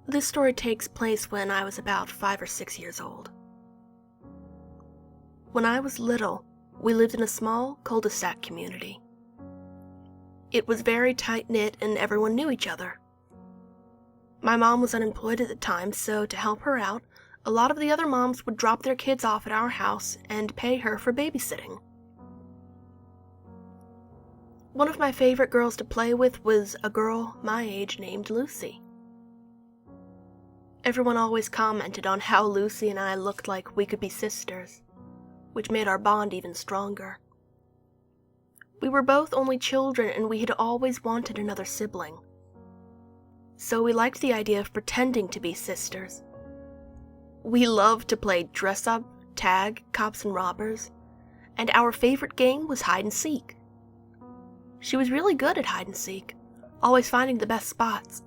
This story takes place when I was about 5 or 6 years old. When I was little, we lived in a small cul-de-sac community. It was very tight-knit and everyone knew each other. My mom was unemployed at the time, so to help her out, a lot of the other moms would drop their kids off at our house and pay her for babysitting. One of my favorite girls to play with was a girl my age named Lucy. Everyone always commented on how Lucy and I looked like we could be sisters, which made our bond even stronger. We were both only children and we had always wanted another sibling. So we liked the idea of pretending to be sisters. We loved to play dress-up, tag, cops and robbers, and our favorite game was hide-and-seek. She was really good at hide-and-seek, always finding the best spots.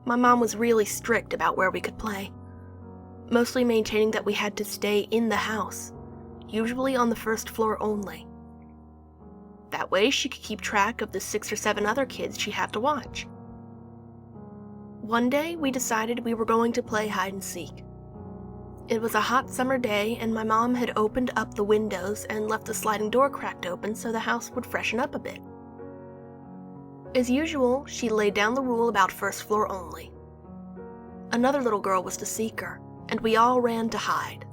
My mom was really strict about where we could play, mostly maintaining that we had to stay in the house, usually on the first floor only. That way she could keep track of the 6 or 7 other kids she had to watch. One day we decided we were going to play hide-and-seek. It was a hot summer day and my mom had opened up the windows and left the sliding door cracked open so the house would freshen up a bit. As usual, she laid down the rule about first floor only. Another little girl was to seek her, and we all ran to hide.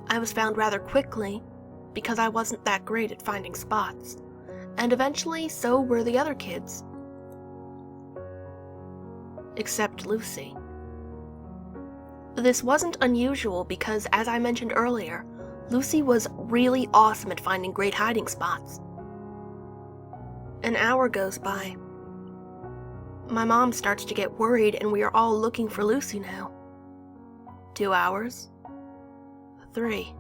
I was found rather quickly, because I wasn't that great at finding spots, and eventually so were the other kids. Except Lucy. This wasn't unusual because, as I mentioned earlier, Lucy was really awesome at finding great hiding spots. An hour goes by. My mom starts to get worried and we are all looking for Lucy now. 2 hours. 3.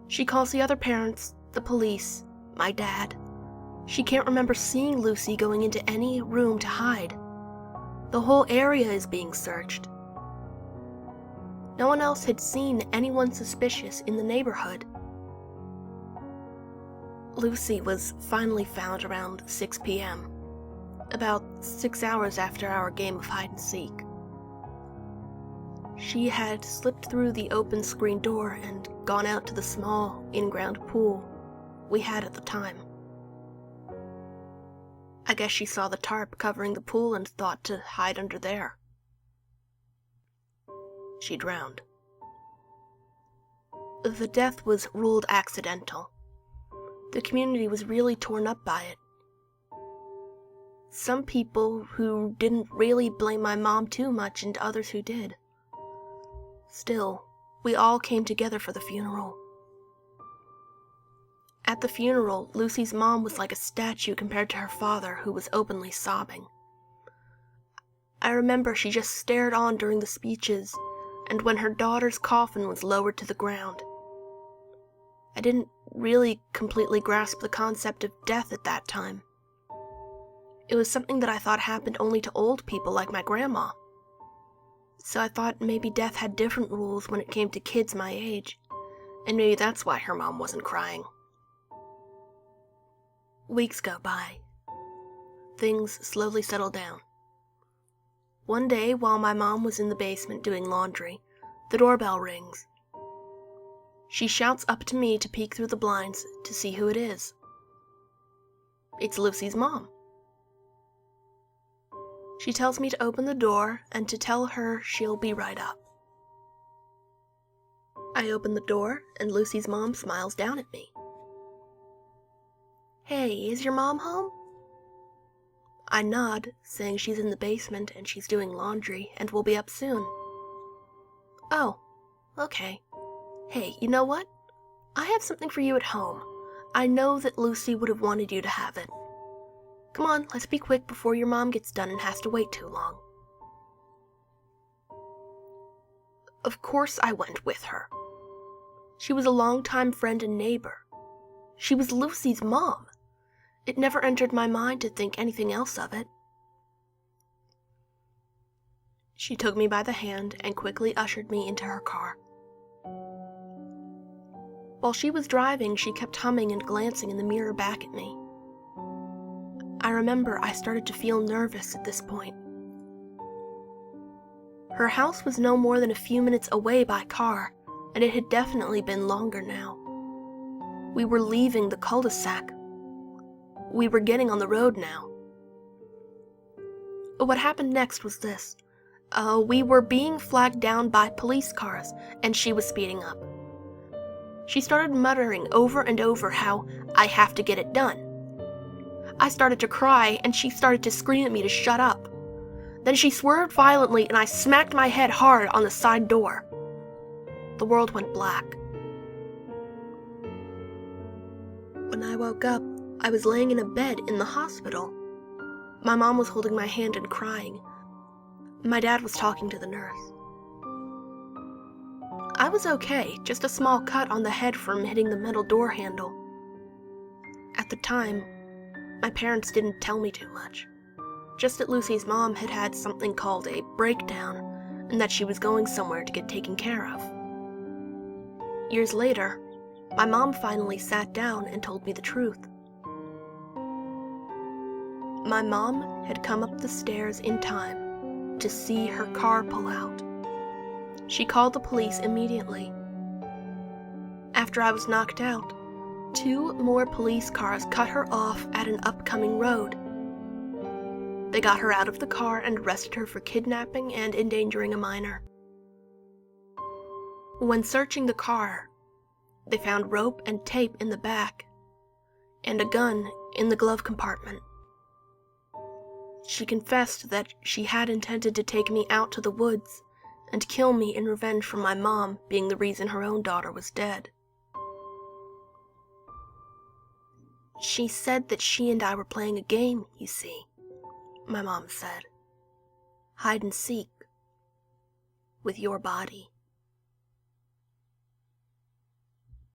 She calls the other parents, the police, my dad. She can't remember seeing Lucy going into any room to hide. The whole area is being searched. No one else had seen anyone suspicious in the neighborhood. Lucy was finally found around 6 p.m., about 6 hours after our game of hide-and-seek. She had slipped through the open screen door and gone out to the small, in-ground pool we had at the time. I guess she saw the tarp covering the pool and thought to hide under there. She drowned. The death was ruled accidental. The community was really torn up by it. Some people who didn't really blame my mom too much and others who did. Still, we all came together for the funeral. At the funeral, Lucy's mom was like a statue compared to her father, who was openly sobbing. I remember she just stared on during the speeches, and when her daughter's coffin was lowered to the ground. I didn't really completely grasp the concept of death at that time. It was something that I thought happened only to old people like my grandma. So I thought maybe death had different rules when it came to kids my age, and maybe that's why her mom wasn't crying. Weeks go by. Things slowly settle down. One day, while my mom was in the basement doing laundry, the doorbell rings. She shouts up to me to peek through the blinds to see who it is. It's Lucy's mom. She tells me to open the door and to tell her she'll be right up. I open the door and Lucy's mom smiles down at me. "Hey, is your mom home?" I nod, saying she's in the basement and she's doing laundry and will be up soon. "Oh, okay. Hey, you know what? I have something for you at home. I know that Lucy would have wanted you to have it. Come on, let's be quick before your mom gets done and has to wait too long." Of course I went with her. She was a longtime friend and neighbor. She was Lucy's mom. It never entered my mind to think anything else of it. She took me by the hand and quickly ushered me into her car. While she was driving, she kept humming and glancing in the mirror back at me. I remember I started to feel nervous at this point. Her house was no more than a few minutes away by car, and it had definitely been longer now. We were leaving the cul-de-sac. We were getting on the road now. What happened next was this. We were being flagged down by police cars, and she was speeding up. She started muttering over and over how I have to get it done. I started to cry, and she started to scream at me to shut up. Then she swerved violently, and I smacked my head hard on the side door. The world went black. When I woke up, I was laying in a bed in the hospital. My mom was holding my hand and crying. My dad was talking to the nurse. I was okay, just a small cut on the head from hitting the metal door handle. At the time, my parents didn't tell me too much. Just that Lucy's mom had had something called a breakdown, and that she was going somewhere to get taken care of. Years later, my mom finally sat down and told me the truth. My mom had come up the stairs in time to see her car pull out. She called the police immediately. After I was knocked out, 2 more police cars cut her off at an upcoming road. They got her out of the car and arrested her for kidnapping and endangering a minor. When searching the car, they found rope and tape in the back, and a gun in the glove compartment. She confessed that she had intended to take me out to the woods and kill me in revenge for my mom being the reason her own daughter was dead. She said that she and I were playing a game, you see, my mom said. Hide and seek with your body.